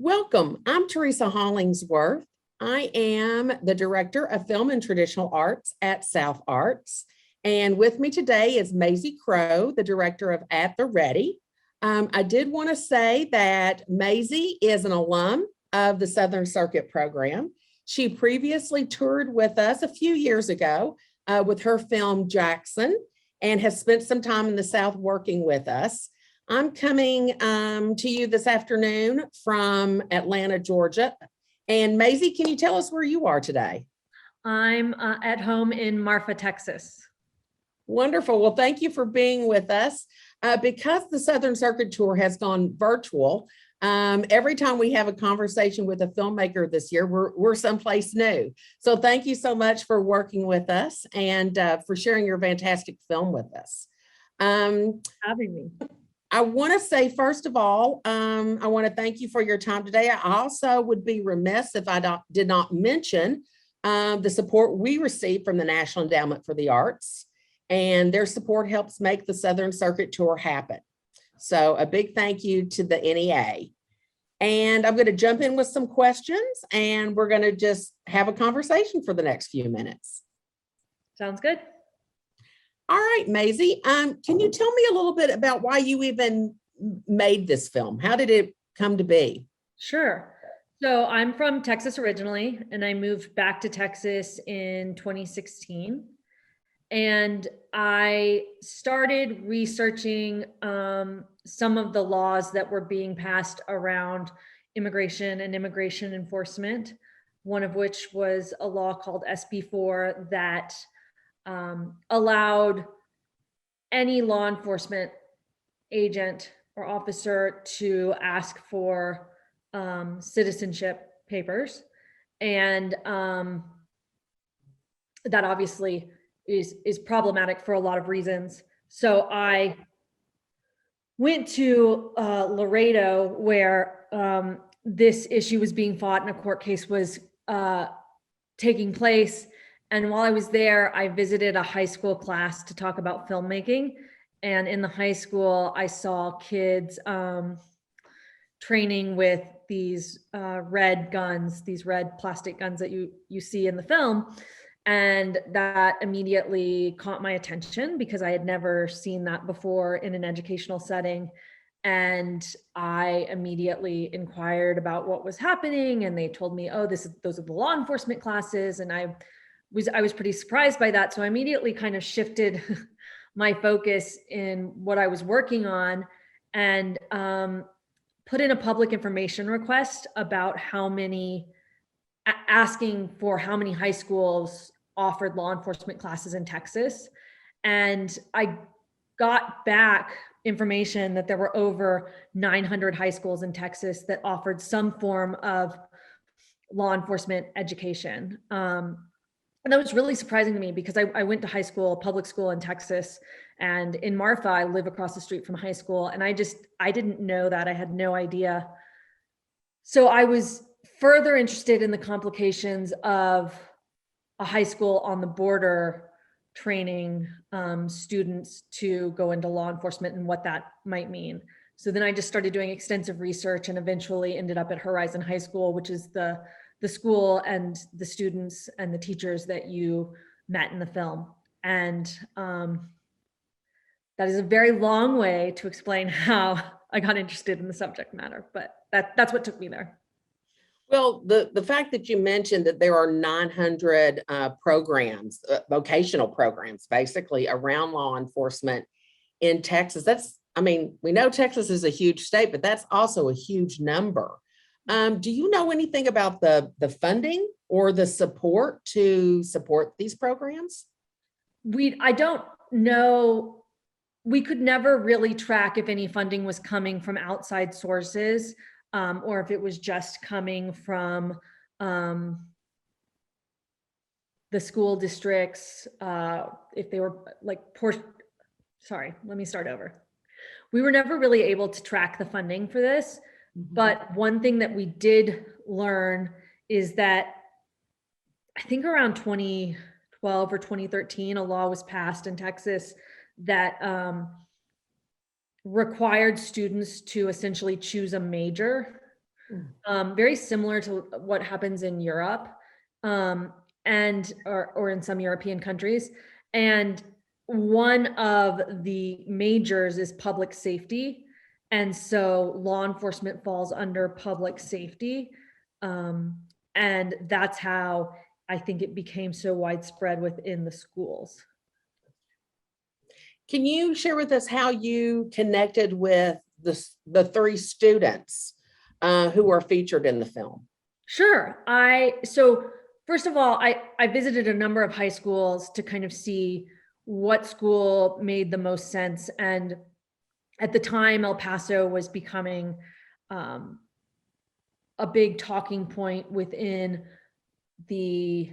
Welcome. I'm Teresa Hollingsworth. I am the Director of Film and Traditional Arts at South Arts. And with me today is Maisie Crow, the Director of At the Ready. I did want to say that Maisie is an alum of the Southern Circuit program. She previously toured with us a few years ago with her film Jackson and has spent some time in the South working with us. I'm coming to you this afternoon from Atlanta, Georgia. And Maisie, can you tell us where you are today? I'm at home in Marfa, Texas. Wonderful. Well, thank you for being with us. Because the Southern Circuit Tour has gone virtual, every time we have a conversation with a filmmaker this year, we're someplace new. So thank you so much for working with us and for sharing your fantastic film with us. Having me. I want to say, first of all, I want to thank you for your time today. I also would be remiss if I did not mention the support we receive from the National Endowment for the Arts, and their support helps make the Southern Circuit Tour happen. So a big thank you to the NEA. And I'm going to jump in with some questions, and we're going to just have a conversation for the next few minutes. Sounds good. All right, Maisie, can you tell me a little bit about why you even made this film? How did it come to be? Sure. So I'm from Texas originally, and I moved back to Texas in 2016. And I started researching some of the laws that were being passed around immigration and immigration enforcement, one of which was a law called SB4 that allowed any law enforcement agent or officer to ask for citizenship papers. And that obviously is problematic for a lot of reasons. So I went to Laredo, where this issue was being fought and a court case was taking place. And while I was there, I visited a high school class to talk about filmmaking. And in the high school, I saw kids training with these red guns, these red plastic guns that you see in the film. And that immediately caught my attention because I had never seen that before in an educational setting. And I immediately inquired about what was happening. And they told me, oh, those are the law enforcement classes. And I was pretty surprised by that. So I immediately kind of shifted my focus in what I was working on and put in a public information request about asking for how many high schools offered law enforcement classes in Texas. And I got back information that there were over 900 high schools in Texas that offered some form of law enforcement education. And that was really surprising to me because I went to high school, public school in Texas, and in Marfa, I live across the street from high school. And I didn't know that. I had no idea. So I was further interested in the complications of a high school on the border training students to go into law enforcement and what that might mean. So then I just started doing extensive research and eventually ended up at Horizon High School, which is the school and the students and the teachers that you met in the film. And that is a very long way to explain how I got interested in the subject matter, but that's what took me there. Well, the fact that you mentioned that there are 900 programs, vocational programs, basically around law enforcement in Texas, we know Texas is a huge state, but that's also a huge number. Do you know anything about the funding or the support to support these programs? I don't know. We could never really track if any funding was coming from outside sources or if it was just coming from the school districts, if they were like sorry, let me start over. We were never really able to track the funding for this. But one thing that we did learn is that I think around 2012 or 2013, a law was passed in Texas that required students to essentially choose a major very similar to what happens in Europe, and or in some European countries. And one of the majors is public safety. And so law enforcement falls under public safety. And that's how I think it became so widespread within the schools. Can you share with us how you connected with the three students who are featured in the film? Sure. So first of all, I visited a number of high schools to kind of see what school made the most sense. And at the time, El Paso was becoming a big talking point within the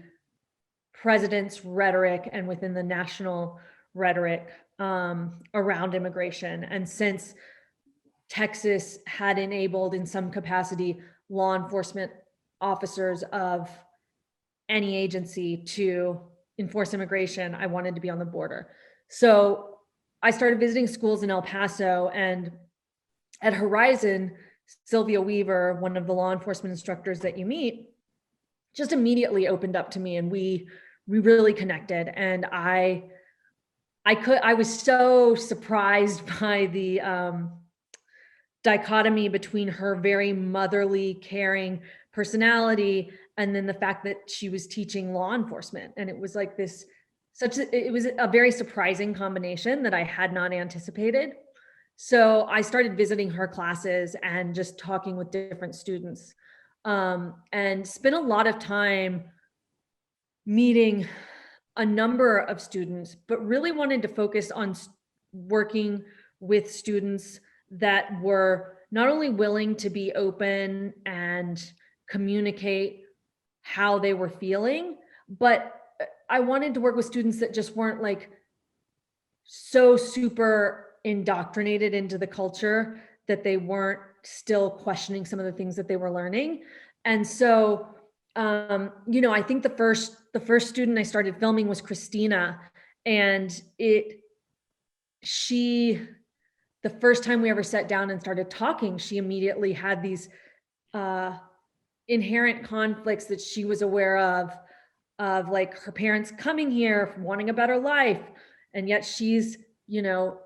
president's rhetoric and within the national rhetoric around immigration. And since Texas had enabled in some capacity law enforcement officers of any agency to enforce immigration, I wanted to be on the border. So I started visiting schools in El Paso, and at Horizon, Sylvia Weaver, one of the law enforcement instructors that you meet, just immediately opened up to me, and we really connected. And I was so surprised by the dichotomy between her very motherly, caring personality and then the fact that she was teaching law enforcement. And it was like this, it was a very surprising combination that I had not anticipated. So I started visiting her classes and just talking with different students, and spent a lot of time meeting a number of students, but really wanted to focus on working with students that were not only willing to be open and communicate how they were feeling, but I wanted to work with students that just weren't like so super indoctrinated into the culture that they weren't still questioning some of the things that they were learning. And so, I think the first student I started filming was Christina, and the first time we ever sat down and started talking, she immediately had these inherent conflicts that she was aware of like her parents coming here wanting a better life, and yet she's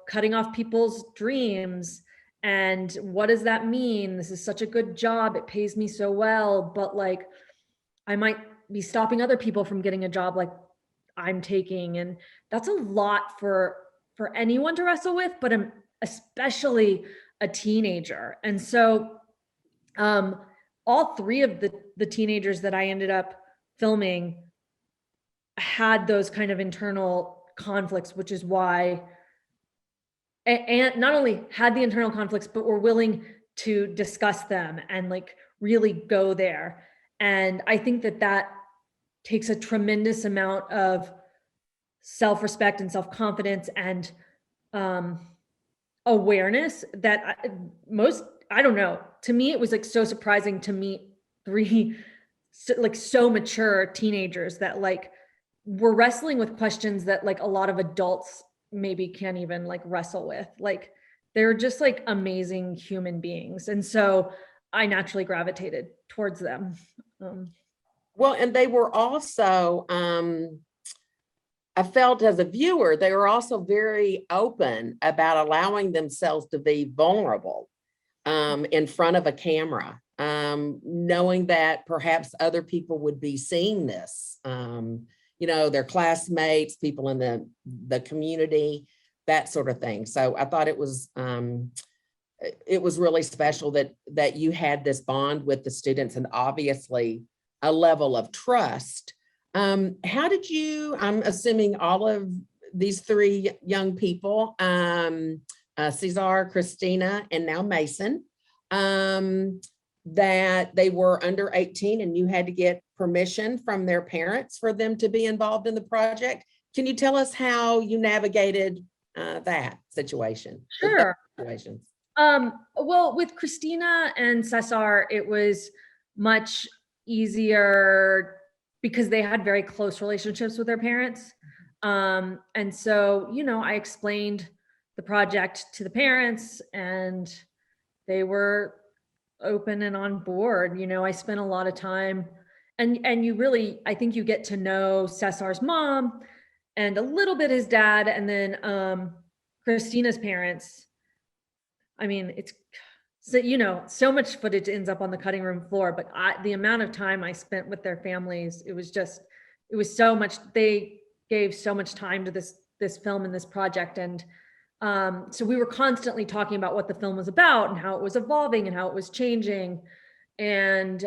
cutting off people's dreams. And what does that mean? This is such a good job, it pays me so well, but like I might be stopping other people from getting a job like I'm taking. And that's a lot for anyone to wrestle with, but especially a teenager. And so all three of the teenagers that I ended up filming had those kind of internal conflicts, which is why, and not only had the internal conflicts, but were willing to discuss them and like really go there. And I think that takes a tremendous amount of self-respect and self-confidence and awareness that I don't know, to me, it was like so surprising to meet three like so mature teenagers that like were wrestling with questions that like a lot of adults maybe can't even like wrestle with. Like they're just like amazing human beings. And so I naturally gravitated towards them. Well, and they were also, I felt as a viewer, they were also very open about allowing themselves to be vulnerable in front of a camera, knowing that perhaps other people would be seeing this, their classmates, people in the community, that sort of thing. So I thought it was really special that you had this bond with the students, and obviously a level of trust. How did you, I'm assuming all of these three young people, Cesar, Christina, and now Mason, that they were under 18 and you had to get permission from their parents for them to be involved in the project. Can you tell us how you navigated that situation? Sure. Situations? Well, with Christina and Cesar, it was much easier because they had very close relationships with their parents. And so, I explained the project to the parents and they were open and on board. You know, I spent a lot of time, and you really, I think you get to know Cesar's mom and a little bit his dad, and then Christina's parents. I mean, it's so, you know, so much footage ends up on the cutting room floor, but the amount of time I spent with their families, it was so much. They gave so much time to this film and this project. And so we were constantly talking about what the film was about and how it was evolving and how it was changing. And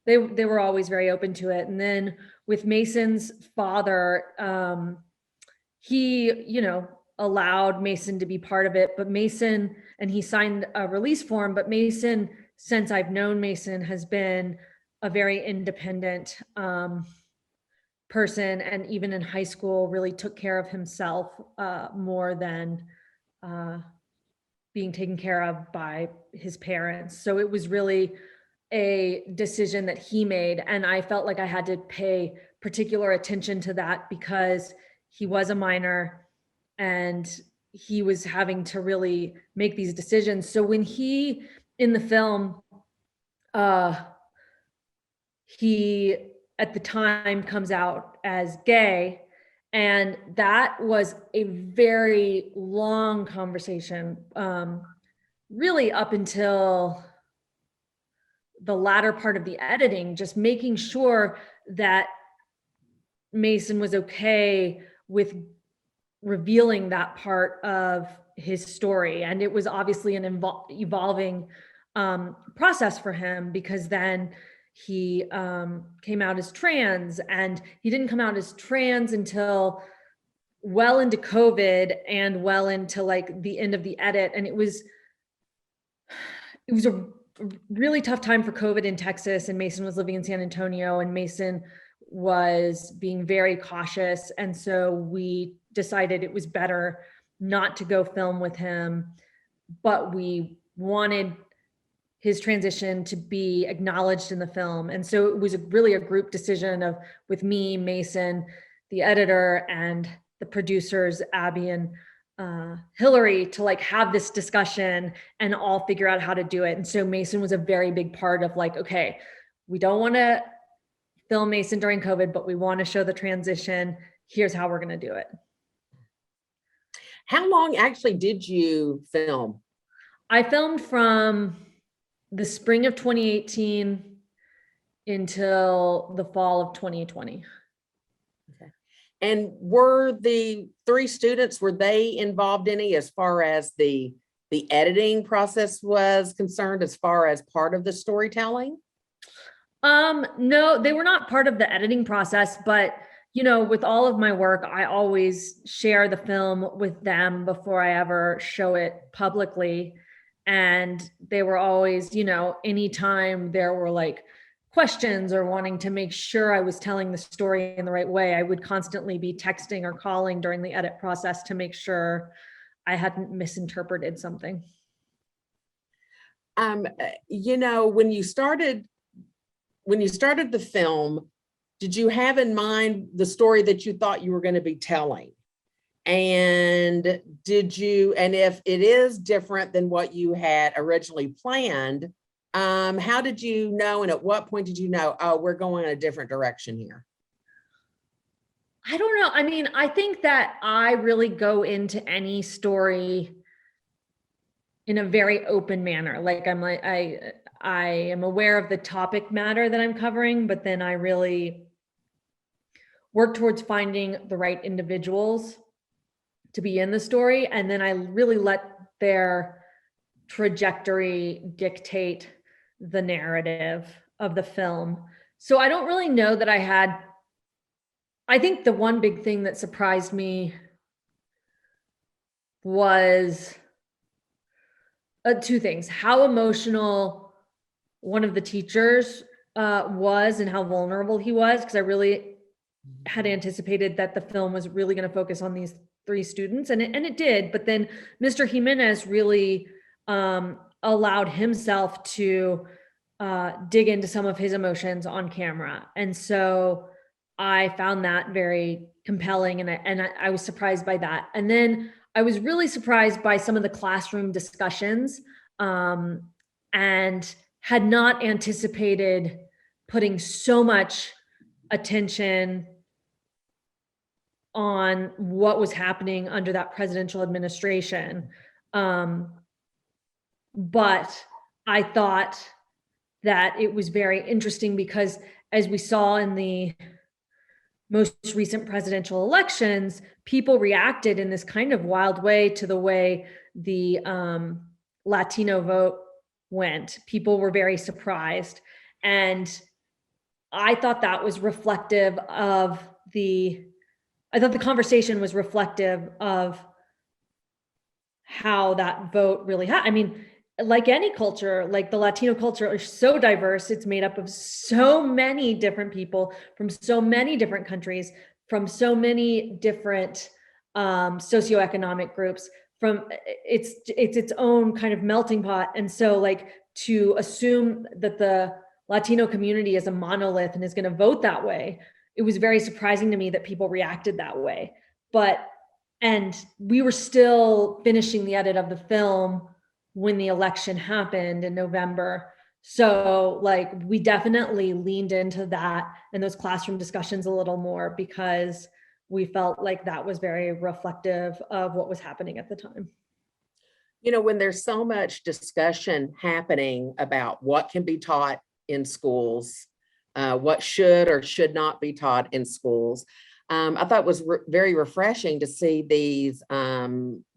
they were always very open to it. And then with Mason's father, he, you know, allowed Mason to be part of it, but Mason, and he signed a release form, but Mason, since I've known Mason, has been a very independent person, and even in high school really took care of himself more than being taken care of by his parents. So it was really a decision that he made, and I felt like I had to pay particular attention to that because he was a minor and he was having to really make these decisions. So when he, in the film, he at the time comes out as gay, and that was a very long conversation, really up until the latter part of the editing, just making sure that Mason was okay with revealing that part of his story. And it was obviously an evolving process for him, because then he came out as trans, and he didn't come out as trans until well into COVID and well into like the end of the edit. And it was a really tough time for COVID in Texas, and Mason was living in San Antonio, and Mason was being very cautious. And so we decided it was better not to go film with him, but we wanted his transition to be acknowledged in the film. And so it was really a group decision with me, Mason, the editor, and the producers, Abby and Hillary, to like have this discussion and all figure out how to do it. And so Mason was a very big part of like, okay, we don't want to film Mason during COVID, but we want to show the transition. Here's how we're going to do it. How long actually did you film? I filmed from the spring of 2018 until the fall of 2020. Okay. And were the 3 students, were they involved any as far as the editing process was concerned, as far as part of the storytelling? No, they were not part of the editing process, but you know, with all of my work, I always share the film with them before I ever show it publicly. And they were always, you know, anytime there were like questions or wanting to make sure I was telling the story in the right way, I would constantly be texting or calling during the edit process to make sure I hadn't misinterpreted something. You know, when you started the film, did you have in mind the story that you thought you were going to be telling? And if it is different than what you had originally planned, how did you know, and at what point did you know, oh, we're going in a different direction here? I don't know. I mean, I think that I really go into any story in a very open manner. Like I am aware of the topic matter that I'm covering, but then I really work towards finding the right individuals to be in the story. And then I really let their trajectory dictate the narrative of the film. So I don't really know that I think the one big thing that surprised me was 2 things: how emotional one of the teachers was and how vulnerable he was, because I really had anticipated that the film was really going to focus on these 3 students, and it did. But then Mr. Jimenez really allowed himself to dig into some of his emotions on camera. And so I found that very compelling, and I was surprised by that. And then I was really surprised by some of the classroom discussions and had not anticipated putting so much attention on what was happening under that presidential administration. But I thought that it was very interesting because, as we saw in the most recent presidential elections, people reacted in this kind of wild way to the way the Latino vote went. People were very surprised. And I thought that was reflective of I thought the conversation was reflective of how that vote really happened. I mean, like any culture, like the Latino culture is so diverse. It's made up of so many different people from so many different countries, from so many different socioeconomic groups. From it's its own kind of melting pot. And so, like, to assume that the Latino community is a monolith and is going to vote that way, it was very surprising to me that people reacted that way. And we were still finishing the edit of the film when the election happened in November. So, like, we definitely leaned into that and those classroom discussions a little more because we felt like that was very reflective of what was happening at the time. You know, when there's so much discussion happening about what can be taught in schools, what should or should not be taught in schools, I thought it was very refreshing to see these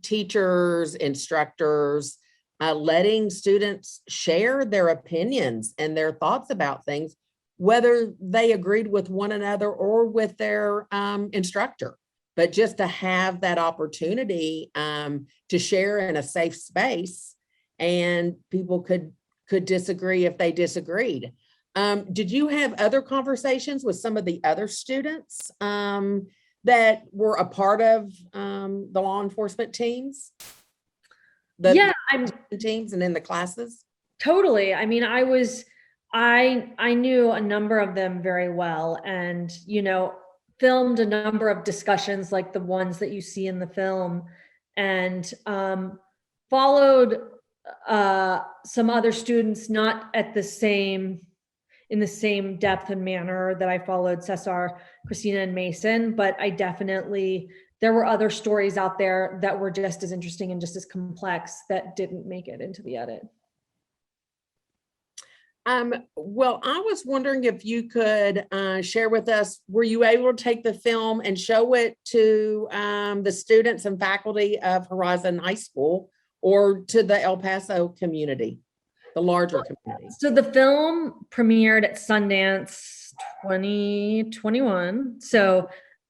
teachers, instructors, letting students share their opinions and their thoughts about things, whether they agreed with one another or with their instructor. But just to have that opportunity to share in a safe space, and people could disagree if they disagreed. Did you have other conversations with some of the other students that were a part of the law enforcement teams? Yeah, The teams and in the classes? totally. I mean, I knew a number of them very well, and, you know, filmed a number of discussions like the ones that you see in the film, and followed some other students, not at the same in the same depth and manner that I followed Cesar, Christina, and Mason, but there were other stories out there that were just as interesting and just as complex that didn't make it into the edit. Well, I was wondering if you could share with us, were you able to take the film and show it to the students and faculty of Horizon High School or to the El Paso community, the larger community? So the film premiered at Sundance 2021, so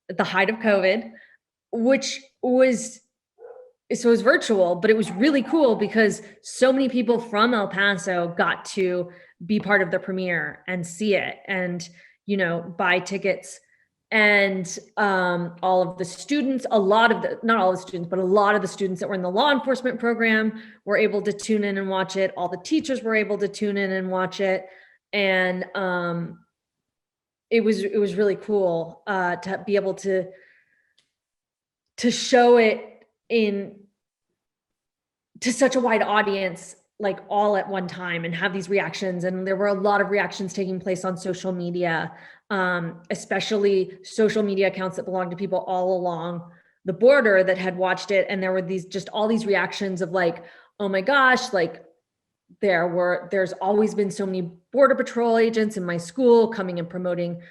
at the height of COVID, which was, so it was virtual, but it was really cool because so many people from El Paso got to be part of the premiere and see it and, you know, buy tickets. And all of the students, not all the students, but a lot of the students that were in the law enforcement program were able to tune in and watch it. All the teachers were able to tune in and watch it. And it was really cool to be able to show it to such a wide audience, like all at one time, and have these reactions. And there were a lot of reactions taking place on social media, especially social media accounts that belonged to people all along the border that had watched it. And there were all these reactions of like, oh my gosh, like there's always been so many Border Patrol agents in my school coming and promoting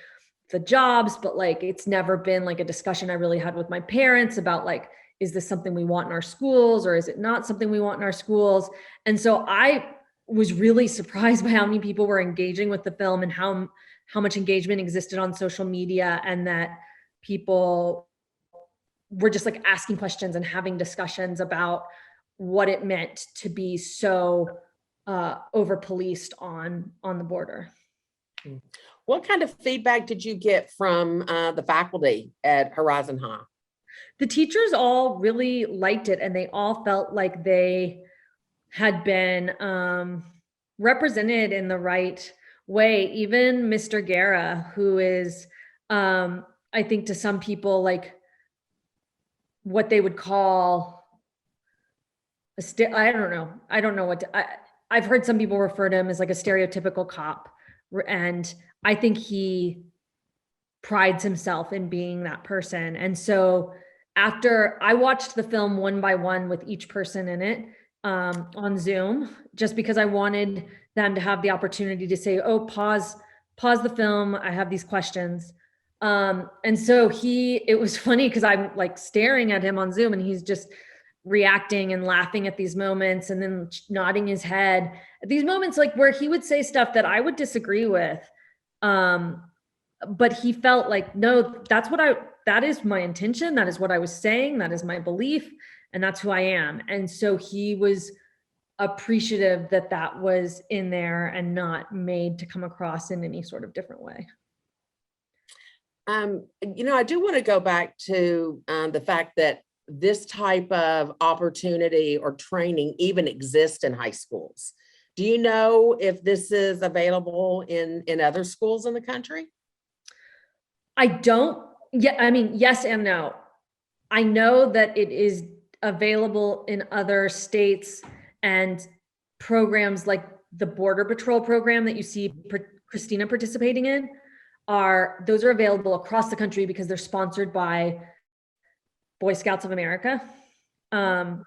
the jobs, but like, it's never been like a discussion I really had with my parents about like, is this something we want in our schools or is it not something we want in our schools? And so I was really surprised by how many people were engaging with the film and how much engagement existed on social media, and that people were just like asking questions and having discussions about what it meant to be so over policed on the border. What kind of feedback did you get from the faculty at Horizon High? The teachers all really liked it, and they all felt like they had been represented in the right way. Even Mr. Guerra, who is, I think to some people, like what they would call I don't know what I've heard some people refer to him as like a stereotypical cop. And I think he prides himself in being that person. And so after I watched the film one by one with each person in it on Zoom, just because I wanted them to have the opportunity to say, oh, pause the film. I have these questions. And so it was funny because I'm like staring at him on Zoom and he's just reacting and laughing at these moments and then nodding his head at these moments, like where he would say stuff that I would disagree with. But he felt like, no, that is my intention. That is what I was saying. That is my belief. And that's who I am. And so he was appreciative that that was in there and not made to come across in any sort of different way. I do want to go back to the fact that this type of opportunity or training even exists in high schools. Do you know if this is available in other schools in the country? I don't, yeah, I mean, yes and no. I know that it is available in other states and programs like the Border Patrol program that you see Christina participating in those are available across the country because they're sponsored by Boy Scouts of America. And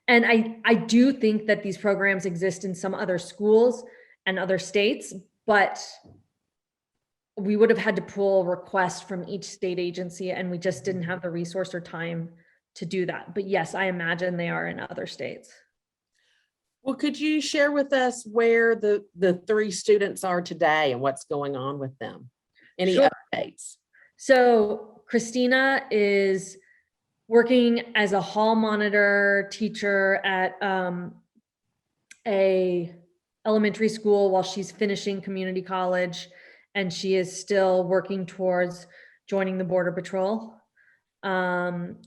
I do think that these programs exist in some other schools and other states, but we would have had to pull requests from each state agency and we just didn't have the resource or time to do that. But yes, I imagine they are in other states. Well, could you share with us where the 3 students are today and what's going on with them? Any Sure. updates? So Christina is working as a hall monitor teacher at a elementary school while she's finishing community college, and she is still working towards joining the Border Patrol.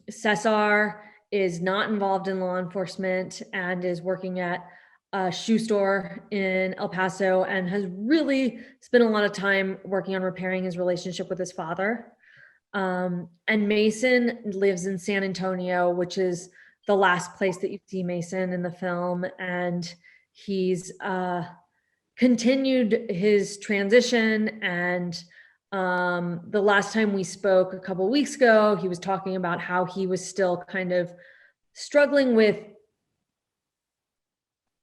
Cesar is not involved in law enforcement and is working at a shoe store in El Paso and has really spent a lot of time working on repairing his relationship with his father. And Mason lives in San Antonio, which is the last place that you see Mason in the film. And he's continued his transition. And the last time we spoke a couple of weeks ago, he was talking about how he was still kind of struggling with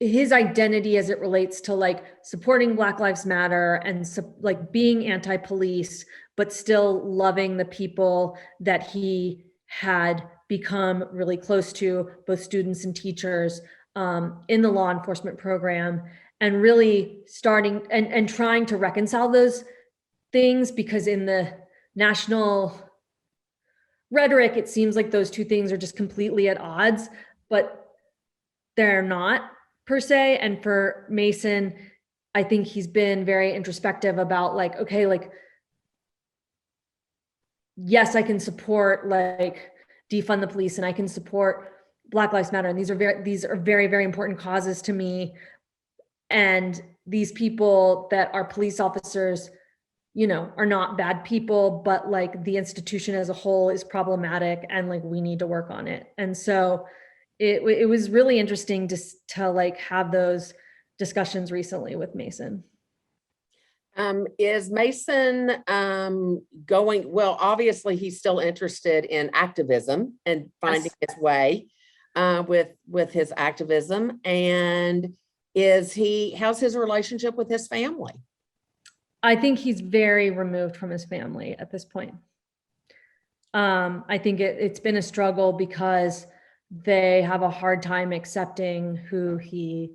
his identity as it relates to like supporting Black Lives Matter and like being anti-police, but still loving the people that he had become really close to, both students and teachers in the law enforcement program, and really starting and trying to reconcile those things, because in the national rhetoric, it seems like those two things are just completely at odds, but they're not per se. And for Mason, I think he's been very introspective about like, okay, like, yes, I can support like defund the police and I can support Black Lives Matter. And these are very, very important causes to me. And these people that are police officers, you know, are not bad people, but like the institution as a whole is problematic and like we need to work on it. And so it was really interesting to like have those discussions recently with Mason. Is Mason going, well, obviously he's still interested in activism and finding his way with his activism. And how's his relationship with his family? I think he's very removed from his family at this point. I think it's been a struggle because they have a hard time accepting who he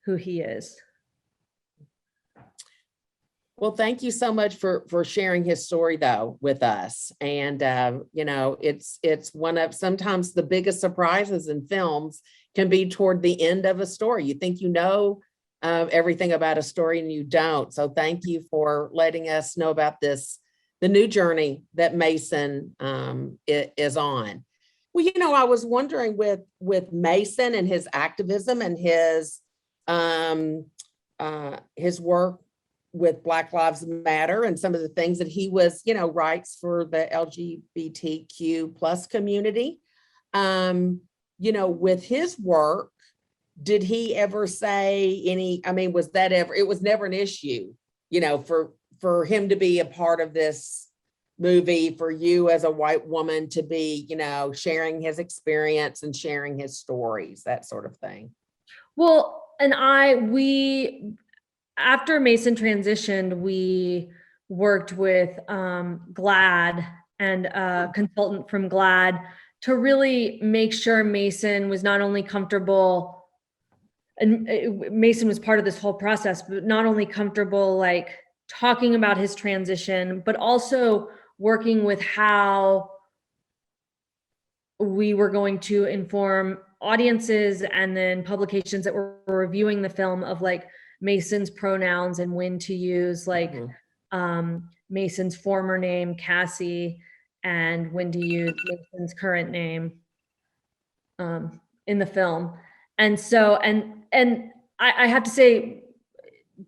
is. Well, thank you so much for sharing his story though with us. And you know, it's one of sometimes the biggest surprises in films can be toward the end of a story. You think you know everything about a story and you don't. So thank you for letting us know about the new journey that Mason is on. Well, you know, I was wondering with Mason and his activism and his work with Black Lives Matter and some of the things that he was, you know, rights for the LGBTQ plus community. You know, with his work, did he ever say any, I mean, was that ever, it was never an issue, you know, for him to be a part of this movie, for you as a white woman to be, you know, sharing his experience and sharing his stories, that sort of thing? Well, we, after Mason transitioned, we worked with GLAD and a consultant from GLAD to really make sure Mason was not only comfortable, and Mason was part of this whole process, but not only comfortable like talking about his transition, but also working with how we were going to inform audiences and then publications that were reviewing the film of like Mason's pronouns and when to use like Mason's former name, Cassie, and when to use Mason's current name in the film. And so, and I have to say,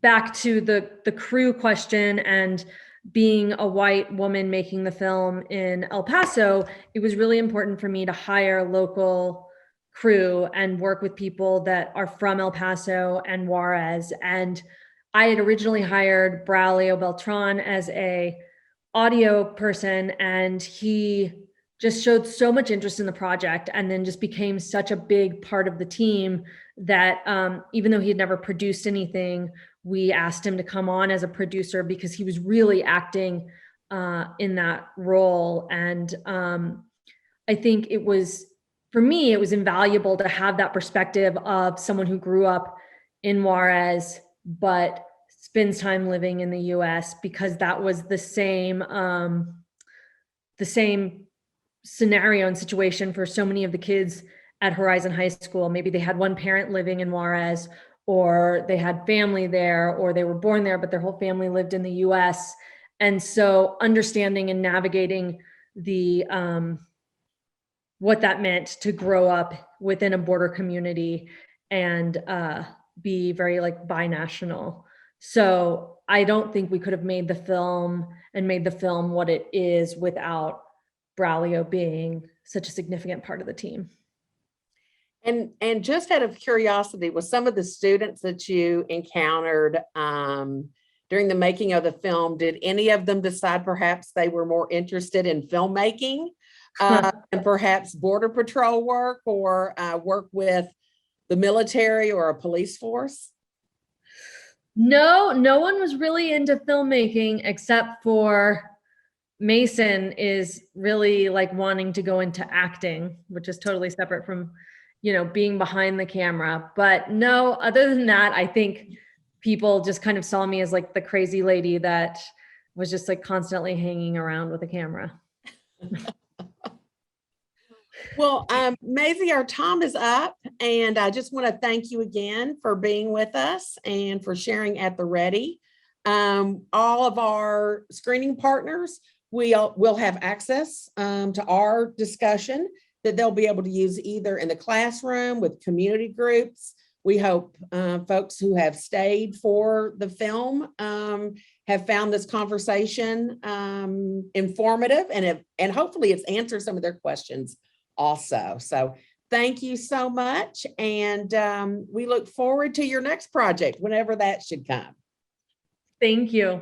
back to the crew question and being a white woman making the film in El Paso, it was really important for me to hire local crew and work with people that are from El Paso and Juarez. And I had originally hired Braulio Beltran as a audio person, and he just showed so much interest in the project and then just became such a big part of the team that even though he had never produced anything, we asked him to come on as a producer because he was really acting in that role. And I think it was, for me, it was invaluable to have that perspective of someone who grew up in Juarez, but spends time living in the US, because that was the same scenario and situation for so many of the kids at Horizon High School. Maybe they had one parent living in Juarez, or they had family there, or they were born there, but their whole family lived in the US. And so understanding and navigating the what that meant to grow up within a border community and be very like binational. So I don't think we could have made the film what it is without Braulio being such a significant part of the team. And just out of curiosity, with some of the students that you encountered during the making of the film, did any of them decide perhaps they were more interested in filmmaking and perhaps border patrol work, or work with the military or a police force? No, no one was really into filmmaking except for Mason is really like wanting to go into acting, which is totally separate from, you know, being behind the camera. But no, other than that, I think people just kind of saw me as like the crazy lady that was just like constantly hanging around with a camera. Well, Maisie, our time is up, and I just want to thank you again for being with us and for sharing at the Ready. All of our screening partners, will have access to our discussion that they'll be able to use either in the classroom with community groups. We hope folks who have stayed for the film have found this conversation informative, and hopefully it's answered some of their questions also. So thank you so much. And we look forward to your next project, whenever that should come. Thank you.